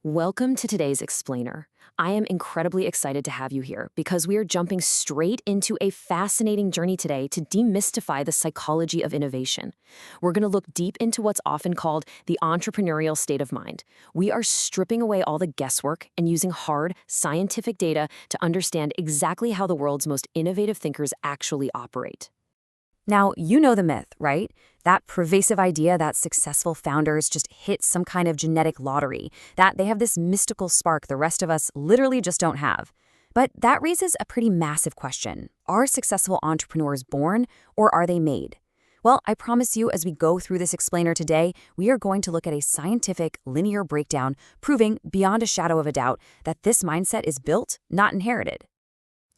Welcome to today's Explainer. I am incredibly excited to have you here because we are jumping straight into a fascinating journey today to demystify the psychology of innovation. We're going to look deep into what's often called the entrepreneurial state of mind. We are stripping away all the guesswork and using hard, scientific data to understand exactly how the world's most innovative thinkers actually operate. Now, you know the myth, right? That pervasive idea that successful founders just hit some kind of genetic lottery, that they have this mystical spark the rest of us literally just don't have. But that raises a pretty massive question. Are successful entrepreneurs born, or are they made? Well, I promise you, as we go through this explainer today, we are going to look at a scientific, linear breakdown proving beyond a shadow of a doubt that this mindset is built, not inherited.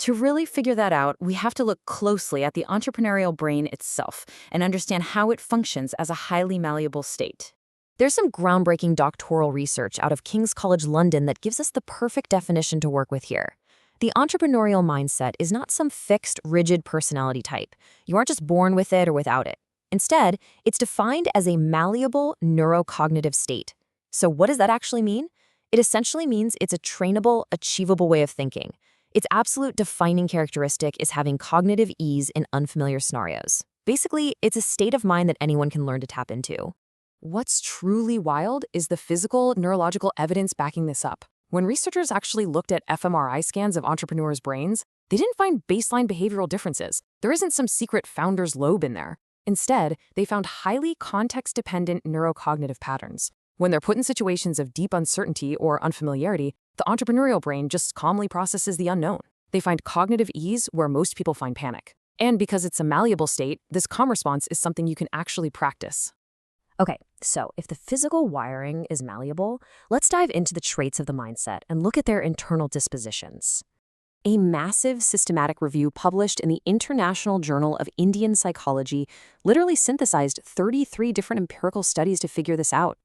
To really figure that out, we have to look closely at the entrepreneurial brain itself and understand how it functions as a highly malleable state. There's some groundbreaking doctoral research out of King's College London that gives us the perfect definition to work with here. The entrepreneurial mindset is not some fixed, rigid personality type. You aren't just born with it or without it. Instead, it's defined as a malleable neurocognitive state. So what does that actually mean? It essentially means it's a trainable, achievable way of thinking. Its absolute defining characteristic is having cognitive ease in unfamiliar scenarios. Basically, it's a state of mind that anyone can learn to tap into. What's truly wild is the physical, neurological evidence backing this up. When researchers actually looked at fMRI scans of entrepreneurs' brains, they didn't find baseline behavioral differences. There isn't some secret founder's lobe in there. Instead, they found highly context-dependent neurocognitive patterns. When they're put in situations of deep uncertainty or unfamiliarity, the entrepreneurial brain just calmly processes the unknown. They find cognitive ease where most people find panic. And because it's a malleable state, this calm response is something you can actually practice. Okay, so if the physical wiring is malleable, let's dive into the traits of the mindset and look at their internal dispositions. A massive systematic review published in the International Journal of Indian Psychology literally synthesized 33 different empirical studies to figure this out.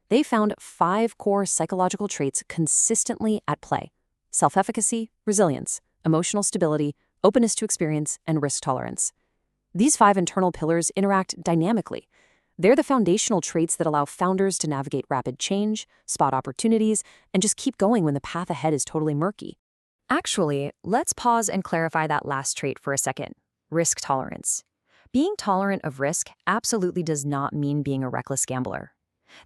They found 5 core psychological traits consistently at play: self-efficacy, resilience, emotional stability, openness to experience, and risk tolerance. These 5 internal pillars interact dynamically. They're the foundational traits that allow founders to navigate rapid change, spot opportunities, and just keep going when the path ahead is totally murky. Actually, let's pause and clarify that last trait for a second: risk tolerance. Being tolerant of risk absolutely does not mean being a reckless gambler.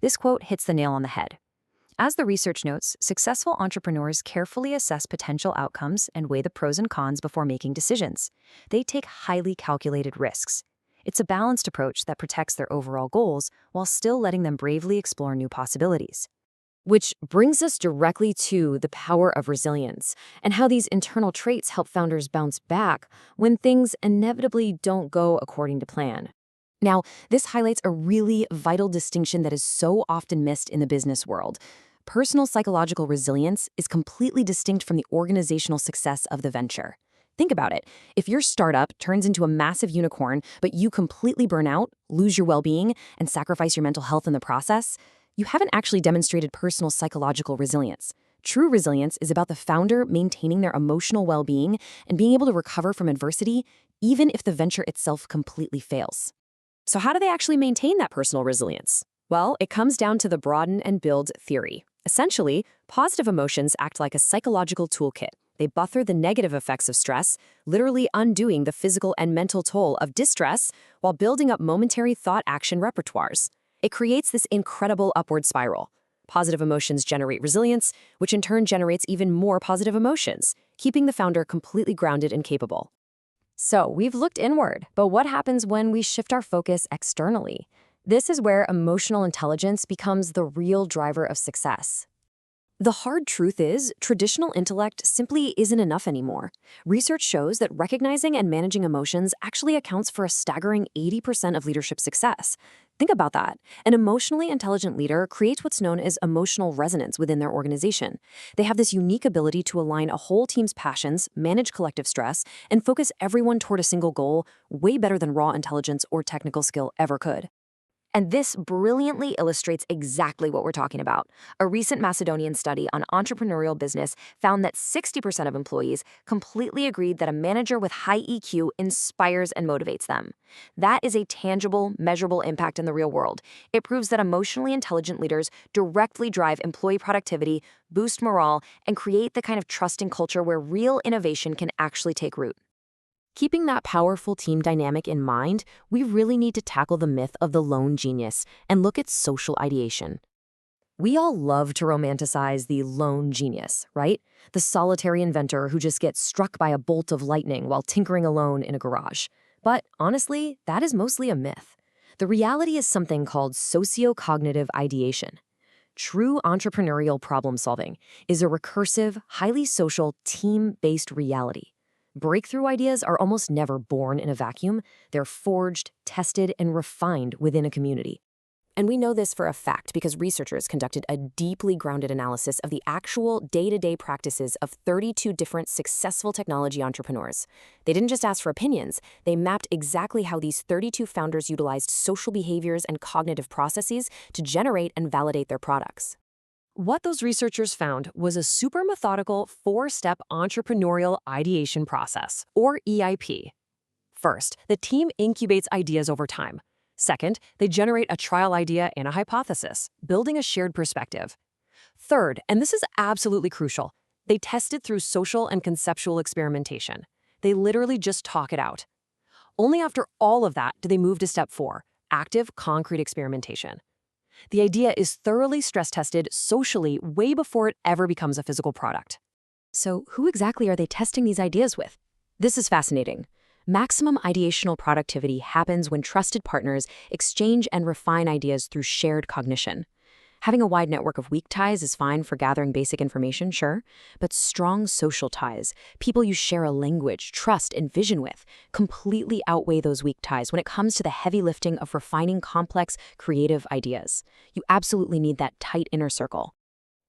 This quote hits the nail on the head. As the research notes, successful entrepreneurs carefully assess potential outcomes and weigh the pros and cons before making decisions. They take highly calculated risks. It's a balanced approach that protects their overall goals while still letting them bravely explore new possibilities. Which brings us directly to the power of resilience and how these internal traits help founders bounce back when things inevitably don't go according to plan. Now, this highlights a really vital distinction that is so often missed in the business world. Personal psychological resilience is completely distinct from the organizational success of the venture. Think about it. If your startup turns into a massive unicorn, but you completely burn out, lose your well-being, and sacrifice your mental health in the process, you haven't actually demonstrated personal psychological resilience. True resilience is about the founder maintaining their emotional well-being and being able to recover from adversity, even if the venture itself completely fails. So how do they actually maintain that personal resilience? Well, it comes down to the broaden and build theory. Essentially, positive emotions act like a psychological toolkit. They buffer the negative effects of stress, literally undoing the physical and mental toll of distress while building up momentary thought-action repertoires. It creates this incredible upward spiral. Positive emotions generate resilience, which in turn generates even more positive emotions, keeping the founder completely grounded and capable. So we've looked inward, but what happens when we shift our focus externally? This is where emotional intelligence becomes the real driver of success. The hard truth is, traditional intellect simply isn't enough anymore. Research shows that recognizing and managing emotions actually accounts for a staggering 80% of leadership success. Think about that. An emotionally intelligent leader creates what's known as emotional resonance within their organization. They have this unique ability to align a whole team's passions, manage collective stress, and focus everyone toward a single goal way better than raw intelligence or technical skill ever could. And this brilliantly illustrates exactly what we're talking about. A recent Macedonian study on entrepreneurial business found that 60% of employees completely agreed that a manager with high EQ inspires and motivates them. That is a tangible, measurable impact in the real world. It proves that emotionally intelligent leaders directly drive employee productivity, boost morale, and create the kind of trusting culture where real innovation can actually take root. Keeping that powerful team dynamic in mind, we really need to tackle the myth of the lone genius and look at social ideation. We all love to romanticize the lone genius, right? The solitary inventor who just gets struck by a bolt of lightning while tinkering alone in a garage. But honestly, that is mostly a myth. The reality is something called socio-cognitive ideation. True entrepreneurial problem solving is a recursive, highly social, team-based reality. Breakthrough ideas are almost never born in a vacuum. They're forged, tested, and refined within a community. And we know this for a fact because researchers conducted a deeply grounded analysis of the actual day-to-day practices of 32 different successful technology entrepreneurs. They didn't just ask for opinions, they mapped exactly how these 32 founders utilized social behaviors and cognitive processes to generate and validate their products. What those researchers found was a super methodical 4-step entrepreneurial ideation process, or EIP. First, the team incubates ideas over time. Second, they generate a trial idea and a hypothesis, building a shared perspective. Third, and this is absolutely crucial, they test it through social and conceptual experimentation. They literally just talk it out. Only after all of that do they move to step 4, active, concrete experimentation. The idea is thoroughly stress-tested socially way before it ever becomes a physical product. So who exactly are they testing these ideas with? This is fascinating. Maximum ideational productivity happens when trusted partners exchange and refine ideas through shared cognition. Having a wide network of weak ties is fine for gathering basic information, sure, but strong social ties, people you share a language, trust, and vision with, completely outweigh those weak ties when it comes to the heavy lifting of refining complex, creative ideas. You absolutely need that tight inner circle.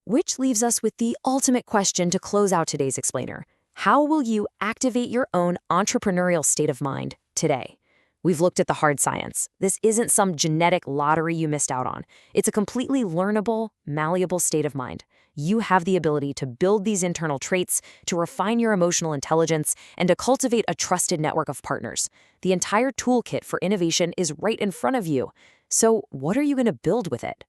Which leaves us with the ultimate question to close out today's explainer. How will you activate your own entrepreneurial state of mind today? We've looked at the hard science. This isn't some genetic lottery you missed out on. It's a completely learnable, malleable state of mind. You have the ability to build these internal traits, to refine your emotional intelligence, and to cultivate a trusted network of partners. The entire toolkit for innovation is right in front of you. So what are you going to build with it?